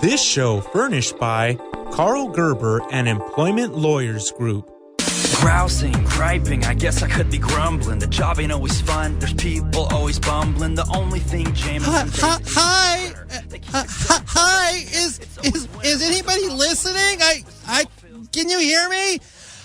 This show furnished by Karl Gerber and Employment Lawyers Group. Grousing, griping, I guess I could be grumbling. The job ain't always fun, there's people always bumbling. The only thing Jameson... Hi, is anybody listening? Can you hear me?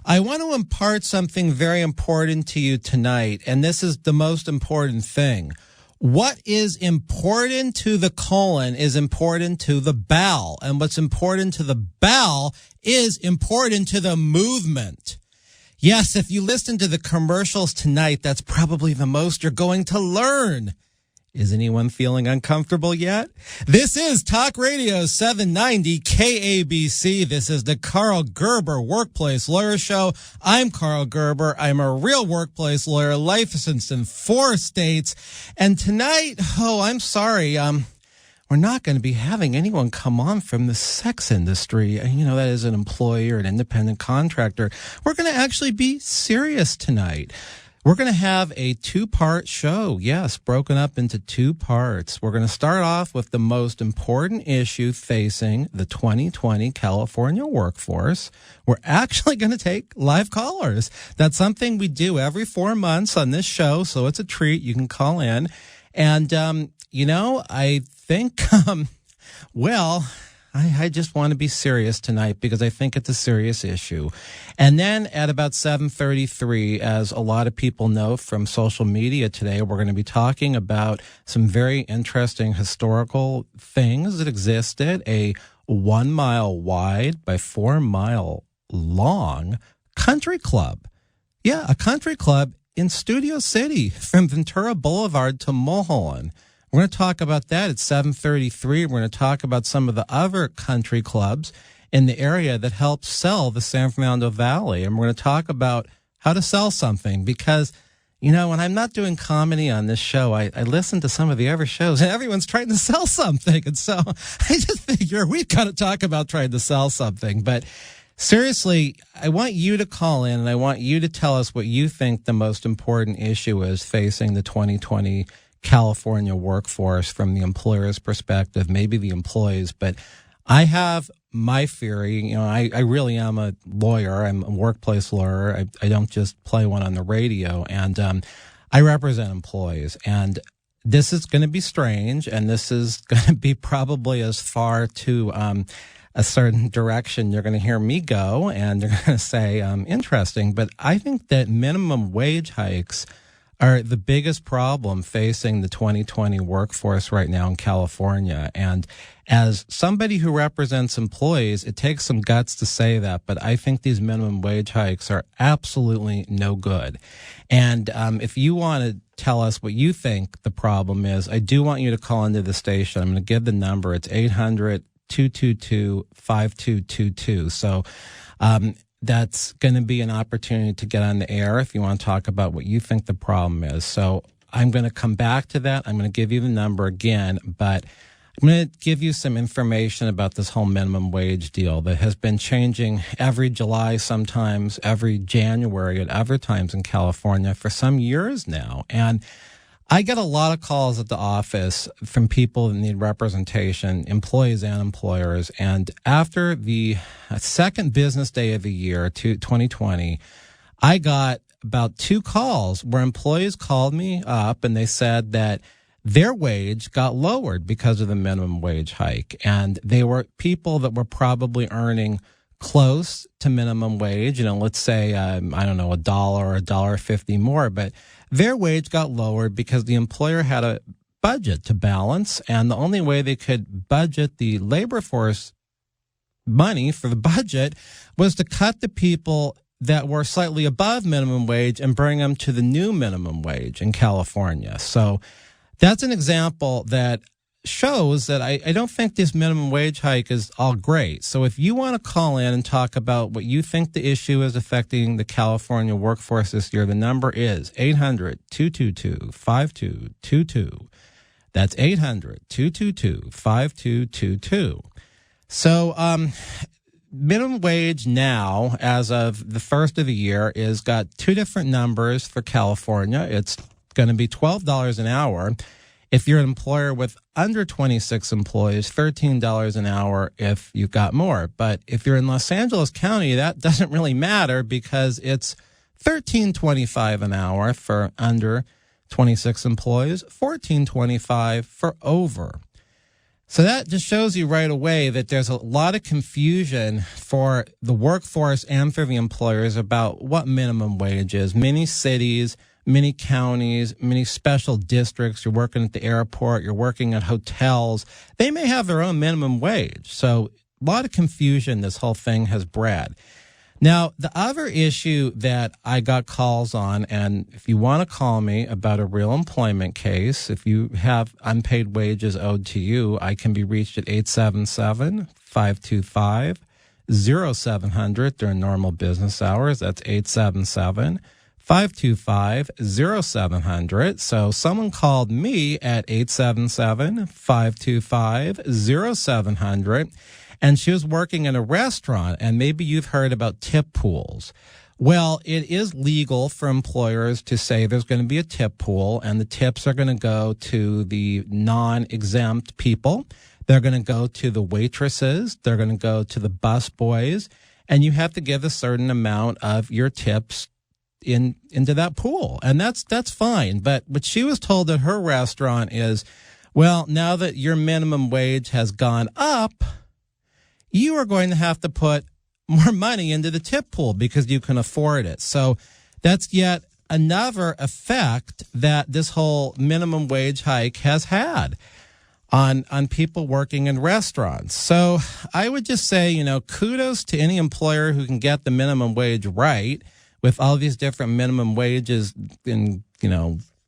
I want to impart something very important to you tonight, and this is the most important thing. What is important to the colon is important to the bowel, and what's important to the bowel is important to the movement. Yes, if you listen to the commercials tonight, that's probably the most you're going to learn. Is anyone feeling uncomfortable yet? This is Talk Radio 790 KABC. This is the Karl Gerber Workplace Lawyer Show. I'm Karl Gerber. I'm a real workplace lawyer, licensed in 4 states. And tonight, I'm sorry, we're not going to be having anyone come on from the sex industry. That is an employee or an independent contractor. We're going to actually be serious tonight. We're going to have a 2-part show. Yes, broken up into 2 parts. We're going to start off with the most important issue facing the 2020 California workforce. We're actually going to take live callers. That's something we do every 4 months on this show, so it's a treat. You can call in. And, I think, I just want to be serious tonight because I think it's a serious issue. And then at about 7:33, as a lot of people know from social media today, we're going to be talking about some very interesting historical things that existed. A 1 mile wide by 4 mile long country club. Yeah, a country club in Studio City from Ventura Boulevard to Mulholland. We're going to talk about that at 7:33. We're going to talk about some of the other country clubs in the area that help sell the San Fernando Valley. And we're going to talk about how to sell something because, when I'm not doing comedy on this show, I listen to some of the other shows and everyone's trying to sell something. And so I just figure we've got to talk about trying to sell something. But seriously, I want you to call in and I want you to tell us what you think the most important issue is facing the 2020 California workforce from the employer's perspective, maybe the employees. But I have my theory. I really am a lawyer. I'm a workplace lawyer. I don't just play one on the radio. And I represent employees. And this is going to be strange. And this is going to be probably as far to a certain direction you're going to hear me go. And you're going to say, interesting. But I think that minimum wage hikes are the biggest problem facing the 2020 workforce right now in California. And as somebody who represents employees, it takes some guts to say that, but I think these minimum wage hikes are absolutely no good. And if you want to tell us what you think the problem is, I do want you to call into the station. I'm going to give the number. It's 800-222-5222. So, that's going to be an opportunity to get on the air if you want to talk about what you think the problem is. So I'm going to come back to that. I'm going to give you the number again, but I'm going to give you some information about this whole minimum wage deal that has been changing every July, sometimes every January at other times in California for some years now. And I get a lot of calls at the office from people that need representation, employees and employers. And after the second business day of the year, 2020, I got about 2 calls where employees called me up and they said that their wage got lowered because of the minimum wage hike. And they were people that were probably earning close to minimum wage, let's say, $1 or $1.50 more, but their wage got lowered because the employer had a budget to balance, and the only way they could budget the labor force money for the budget was to cut the people that were slightly above minimum wage and bring them to the new minimum wage in California. So that's an example that shows that I don't think this minimum wage hike is all great. So if you want to call in and talk about what you think the issue is affecting the California workforce this year, the number is 800-222-5222. That's 800-222-5222. So minimum wage now, as of the first of the year, is got 2 different numbers for California. It's going to be $12 an hour. If you're an employer with under 26 employees, $13 an hour if you've got more. But if you're in Los Angeles County, that doesn't really matter because it's $13.25 an hour for under 26 employees, $14.25 for over. So that just shows you right away that there's a lot of confusion for the workforce and for the employers about what minimum wage is. Many cities, many counties, many special districts, you're working at the airport, you're working at hotels, they may have their own minimum wage. So a lot of confusion this whole thing has bred. Now, the other issue that I got calls on, and if you want to call me about a real employment case, if you have unpaid wages owed to you, I can be reached at 877-525-0700 during normal business hours. That's 877-525-0700. So someone called me at 877-525-0700. And she was working in a restaurant, and maybe you've heard about tip pools. Well, it is legal for employers to say there's going to be a tip pool, and the tips are going to go to the non-exempt people. They're going to go to the waitresses. They're going to go to the bus boys, and you have to give a certain amount of your tips into that pool, and that's fine. But what she was told at her restaurant is, well, now that your minimum wage has gone up, you are going to have to put more money into the tip pool because you can afford it. So that's yet another effect that this whole minimum wage hike has had on people working in restaurants. So I would just say, kudos to any employer who can get the minimum wage right with all these different minimum wages in,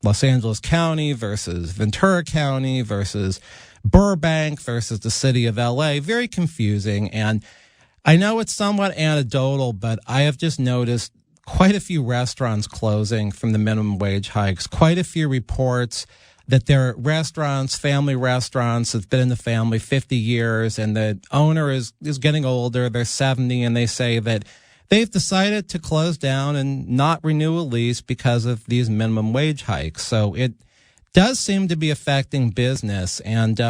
Los Angeles County versus Ventura County versus Burbank versus the city of LA. Very confusing. And I know it's somewhat anecdotal, but I have just noticed quite a few restaurants closing from the minimum wage hikes, quite a few reports that there are restaurants, family restaurants that's been in the family 50 years, and the owner is getting older, they're 70, and they say that they've decided to close down and not renew a lease because of these minimum wage hikes. So it does seem to be affecting business. And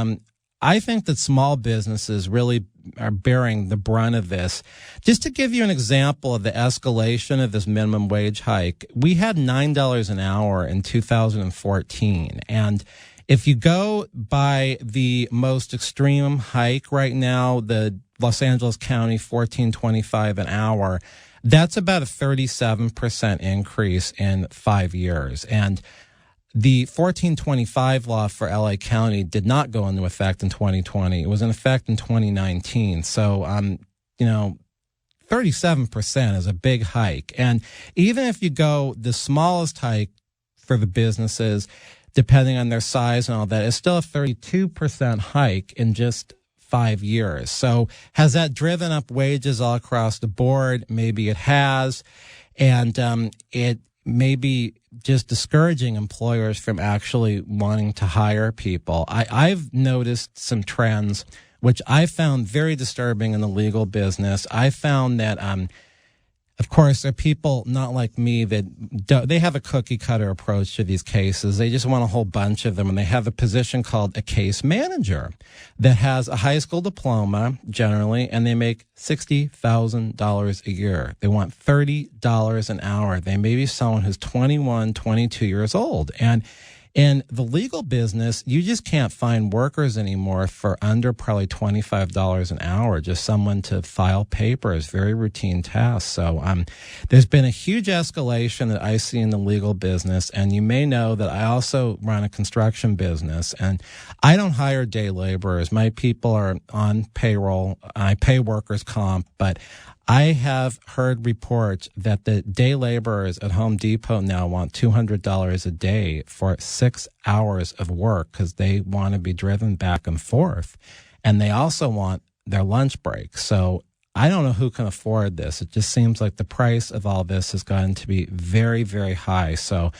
I think that small businesses really are bearing the brunt of this. Just to give you an example of the escalation of this minimum wage hike, we had $9 an hour in 2014. And if you go by the most extreme hike right now, the Los Angeles County $14.25 an hour, that's about a 37% increase in 5 years. And the $14.25 law for LA County did not go into effect in 2020. It was in effect in 2019. So, 37% is a big hike. And even if you go the smallest hike for the businesses, depending on their size and all that, it's still a 32% hike in just 5 years. So has that driven up wages all across the board? Maybe it has. And it may be just discouraging employers from actually wanting to hire people. I've noticed some trends which I found very disturbing in the legal business. I found that, of course, there are people not like me that they have a cookie cutter approach to these cases. They just want a whole bunch of them, and they have a position called a case manager that has a high school diploma generally, and they make $60,000 a year. They want $30 an hour. They may be someone who's 21, 22 years old. And in the legal business, you just can't find workers anymore for under probably $25 an hour, just someone to file papers, very routine tasks. So there's been a huge escalation that I see in the legal business, and you may know that I also run a construction business, and I don't hire day laborers. My people are on payroll. I pay workers' comp, but I have heard reports that the day laborers at Home Depot now want $200 a day for 6 hours of work because they want to be driven back and forth. And they also want their lunch break. So I don't know who can afford this. It just seems like the price of all this has gotten to be very, very high. So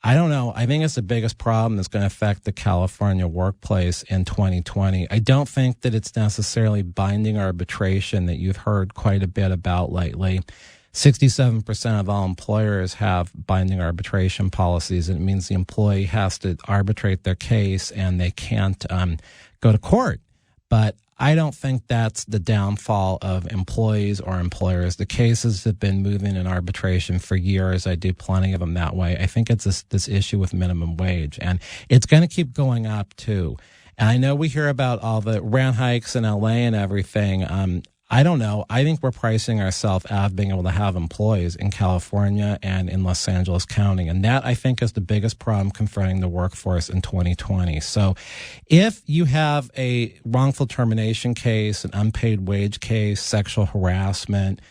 I don't know. I think it's the biggest problem that's going to affect the California workplace in 2020. I don't think that it's necessarily binding arbitration that you've heard quite a bit about lately. 67% of all employers have binding arbitration policies, and it means the employee has to arbitrate their case and they can't go to court. But I don't think that's the downfall of employees or employers. The cases have been moving in arbitration for years. I do plenty of them that way. I think it's this issue with minimum wage, and it's going to keep going up too. And I know we hear about all the rent hikes in LA and everything. I don't know. I think we're pricing ourselves out of being able to have employees in California and in Los Angeles County. And that, I think, is the biggest problem confronting the workforce in 2020. So if you have a wrongful termination case, an unpaid wage case, sexual harassment,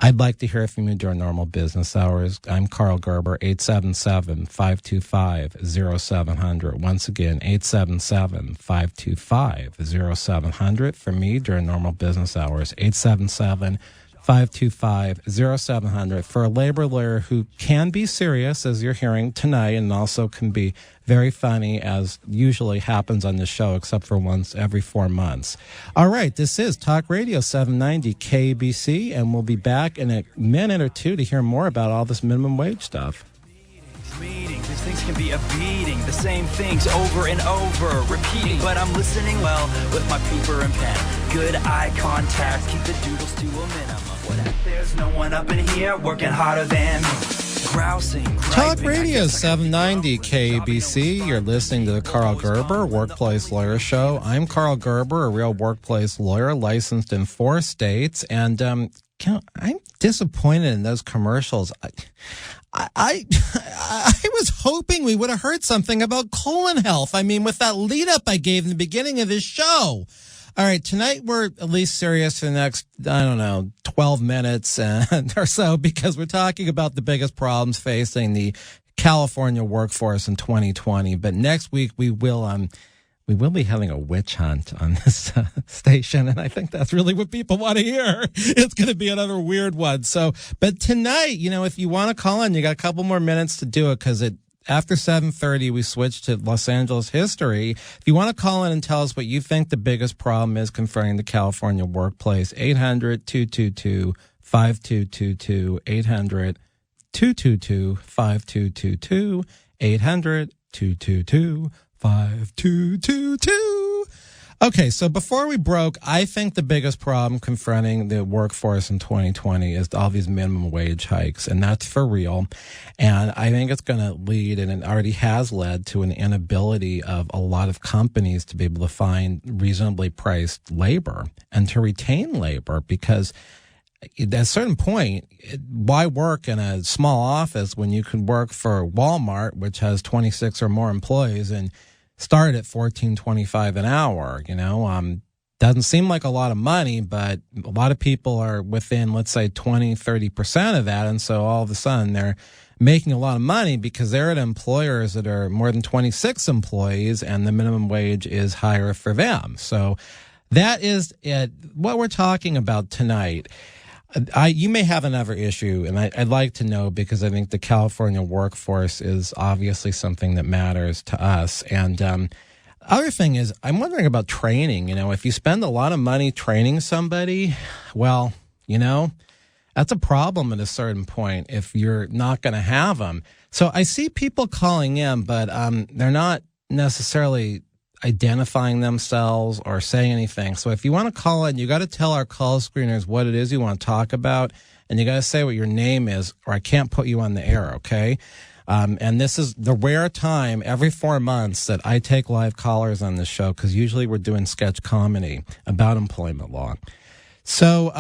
I'd like to hear from you during normal business hours. I'm Karl Gerber, 877-525-0700. Once again, 877-525-0700 for me during normal business hours. 877-525-0700 for a labor lawyer who can be serious, as you're hearing tonight, and also can be very funny, as usually happens on the show, except for once every 4 months. All right, this is Talk Radio 790 KABC, and we'll be back in a minute or two to hear more about all this minimum wage stuff. Meetings, these things can be a beating. The same things over and over, repeating. But I'm listening well with my paper and pen. Good eye contact, keep the doodles to a minimum. What if there's no one up in here working harder than me? Grousing, Talk Radio 790 KABC. You're listening to the Karl Gerber Workplace Lawyer Show. I'm Karl Gerber, a real workplace lawyer licensed in 4 states. And I'm disappointed in those commercials. I was hoping we would have heard something about colon health. I mean, with that lead up I gave in the beginning of this show. All right, tonight we're at least serious for the next, 12 minutes or so, because we're talking about the biggest problems facing the California workforce in 2020. But next week we will be having a witch hunt on this station, and I think that's really what people want to hear. It's going to be another weird one. So, but tonight, if you want to call in, you got a couple more minutes to do it, because after 7:30, we switched to Los Angeles history. If you want to call in and tell us what you think the biggest problem is confronting the California workplace, 800-222-5222, 800-222-5222, 800-222-5222. Okay, so before we broke, I think the biggest problem confronting the workforce in 2020 is all these minimum wage hikes, and that's for real. And I think it's going to lead, and it already has led, to an inability of a lot of companies to be able to find reasonably priced labor and to retain labor, because at a certain point, why work in a small office when you can work for Walmart, which has 26 or more employees, and start at $14.25 an hour? Doesn't seem like a lot of money, but a lot of people are within, let's say, 20-30% of that. And so all of a sudden they're making a lot of money because they're at employers that are more than 26 employees, and the minimum wage is higher for them. So that is what we're talking about tonight. You may have another issue, and I'd like to know, because I think the California workforce is obviously something that matters to us. And other thing is, I'm wondering about training. If you spend a lot of money training somebody, well, that's a problem at a certain point if you're not going to have them. So I see people calling in, but they're not necessarily identifying themselves or saying anything. So if you want to call in, you got to tell our call screeners what it is you want to talk about, and you got to say what your name is, or I can't put you on the air, okay? And this is the rare time every 4 months that I take live callers on this show, because usually we're doing sketch comedy about employment law. So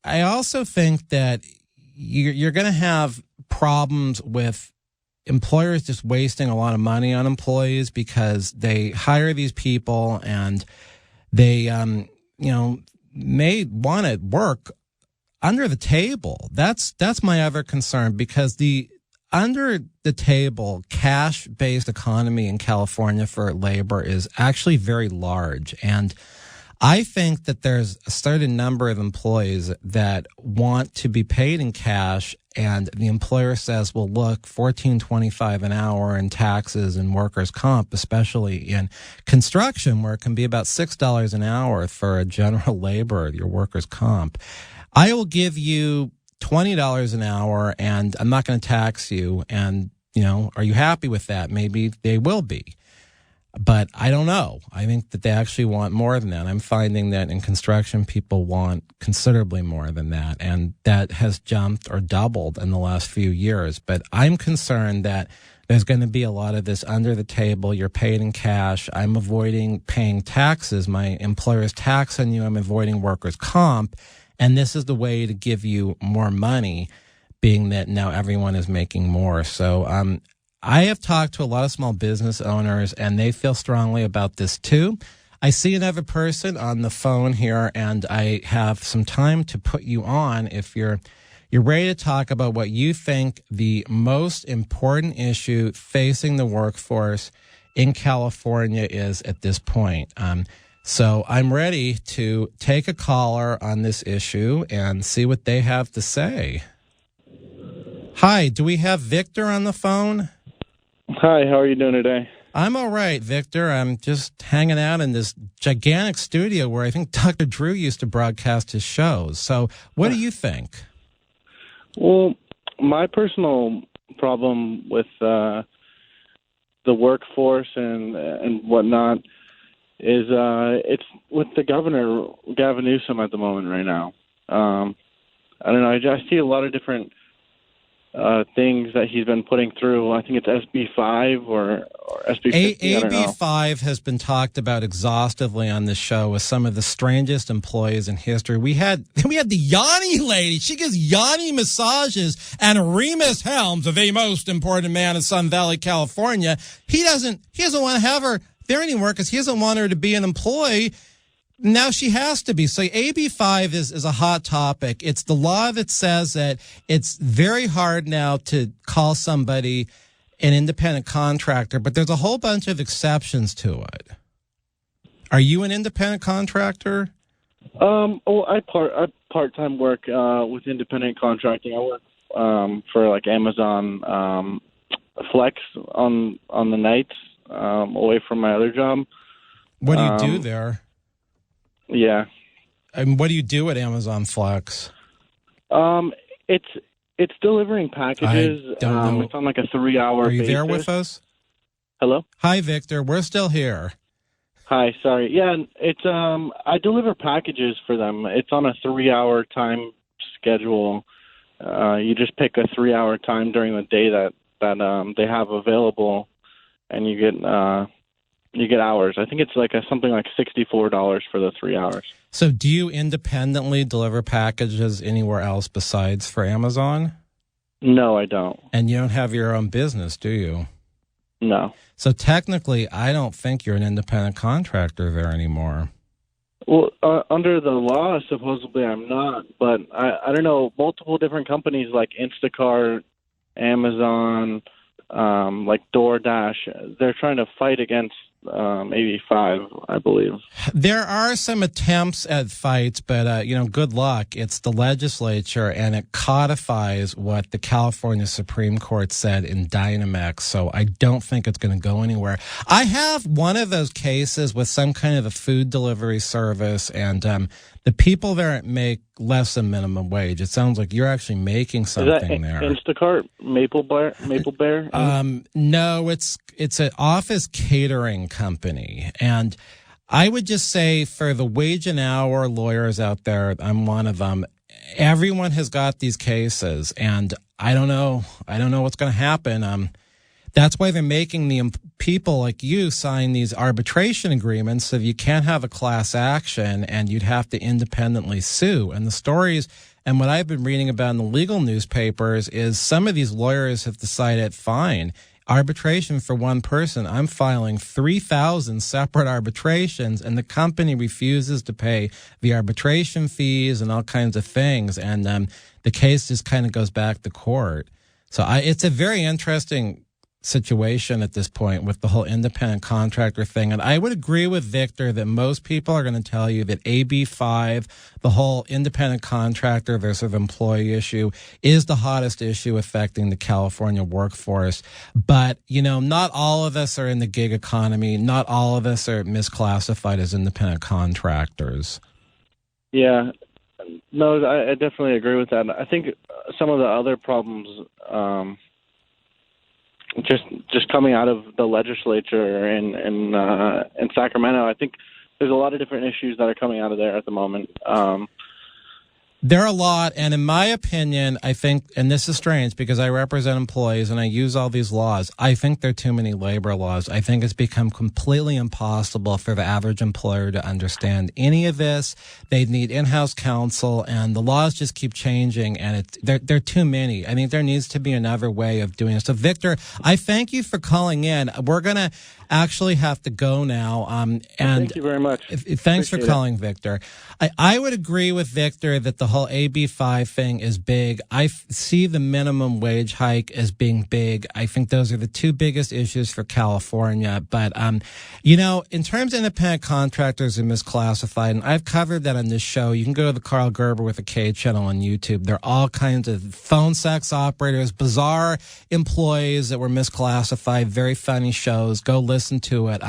I also think that you're going to have problems with employers just wasting a lot of money on employees, because they hire these people and they, may want to work under the table. That's my other concern, because the under the table cash-based economy in California for labor is actually very large. And I think that there's a certain number of employees that want to be paid in cash, and the employer says, well, look, $14.25 an hour in taxes and workers' comp, especially in construction, where it can be about $6 an hour for a general labor, your workers' comp. I will give you $20 an hour and I'm not going to tax you. And, are you happy with that? Maybe they will be. But I don't know. I think that they actually want more than that. I'm finding that in construction, people want considerably more than that. And that has jumped or doubled in the last few years. But I'm concerned that there's going to be a lot of this under the table. You're paid in cash. I'm avoiding paying taxes. My employer's taxing you. I'm avoiding workers' comp. And this is the way to give you more money, being that now everyone is making more. So, I have talked to a lot of small business owners, and they feel strongly about this too. I see another person on the phone here, and I have some time to put you on if you're ready to talk about what you think the most important issue facing the workforce in California is at this point. So I'm ready to take a caller on this issue and see what they have to say. Hi, do we have Victor on the phone? Hi, how are you doing today? I'm all right, Victor. I'm just hanging out in this gigantic studio where I think Dr. Drew used to broadcast his shows. So what do you think? Well, my personal problem with the workforce and whatnot is it's with the governor, Gavin Newsom, at the moment right now. I don't know. I see a lot of different things that he's been putting through. I think it's SB5 or SB50. AB5 has been talked about exhaustively on this show with some of the strangest employees in history. We had the Yanni lady. She gives Yanni massages, and Remus Helms, the most important man in Sun Valley, California, he doesn't want to have her there anymore because he doesn't want her to be an employee. Now she has to be. So AB5 is a hot topic. It's the law that says that it's very hard now to call somebody an independent contractor, but there's a whole bunch of exceptions to it. Are you an independent contractor? I part-time work with independent contracting. I work for like Amazon Flex on the nights away from my other job. What do you do there? Yeah. And what do you do at Amazon Flex? It's delivering packages. I don't know. It's on like a 3-hour basis. Are you there with us? Hello? Hi, Victor. We're still here. Hi, sorry. Yeah, it's I deliver packages for them. It's on a 3-hour time schedule. You just pick a 3-hour time during the day that they have available, and you get hours. I think it's like something like $64 for the 3 hours. So do you independently deliver packages anywhere else besides for Amazon? No, I don't. And you don't have your own business, do you? No. So technically, I don't think you're an independent contractor there anymore. Well, under the law, supposedly I'm not. But I don't know, multiple different companies like Instacart, Amazon, like DoorDash, they're trying to fight against AB5, I believe. There are some attempts at fights, but, good luck. It's the legislature, and it codifies what the California Supreme Court said in Dynamex, so I don't think it's going to go anywhere. I have one of those cases with some kind of a food delivery service, and the people there make less than minimum wage. It sounds like you're actually making something there. Is that Instacart, Maple Bear? No, it's an office catering company. And I would just say for the wage and hour lawyers out there, I'm one of them. Everyone has got these cases, and I don't know what's going to happen. That's why they're making the people like you sign these arbitration agreements so you can't have a class action and you'd have to independently sue. And the stories and what I've been reading about in the legal newspapers is some of these lawyers have decided, fine, arbitration for one person. I'm filing 3,000 separate arbitrations, and the company refuses to pay the arbitration fees and all kinds of things. And the case just kind of goes back to court. So it's a very interesting situation at this point with the whole independent contractor thing. And I would agree with Victor that most people are going to tell you that AB5, the whole independent contractor versus employee issue, is the hottest issue affecting the California workforce. But, not all of us are in the gig economy. Not all of us are misclassified as independent contractors. Yeah. No, I definitely agree with that. I think some of the other problems, just coming out of the legislature in Sacramento, I think there's a lot of different issues that are coming out of there at the moment. There are a lot, and in my opinion, I think, and this is strange because I represent employees and I use all these laws, I think there are too many labor laws. I think it's become completely impossible for the average employer to understand any of this. They need in-house counsel, and the laws just keep changing, and there are too many. I think there needs to be another way of doing it. So, Victor, I thank you for calling in. We're going to actually have to go now. And thank you very much. Thanks for calling, Victor. I would agree with Victor that the whole AB5 thing is big. I see the minimum wage hike as being big. I think those are the two biggest issues for California. But, in terms of independent contractors and misclassified, and I've covered that on this show, you can go to the Karl Gerber with a K channel on YouTube. There are all kinds of phone sex operators, bizarre employees that were misclassified, very funny shows. Go listen to it.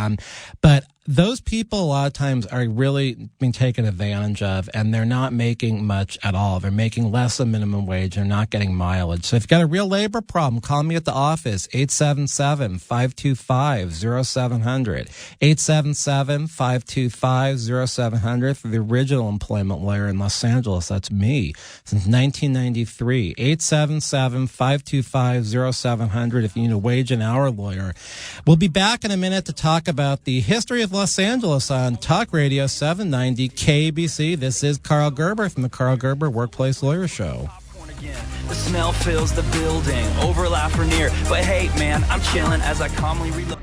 But those people a lot of times are really being taken advantage of, and they're not making much at all. They're making less than minimum wage. They're not getting mileage. So if you've got a real labor problem, call me at the office, 877-525-0700. 877-525-0700 for the original employment lawyer in Los Angeles. That's me since 1993. 877-525-0700 if you need a wage and hour lawyer. We'll be back in a minute to talk about the history of Los Angeles on Talk Radio 790 KABC. This is Karl Gerber from the Karl Gerber Workplace Lawyer Show. The smell fills the building, overlap or near. But hey, man, I'm chilling as I calmly reload.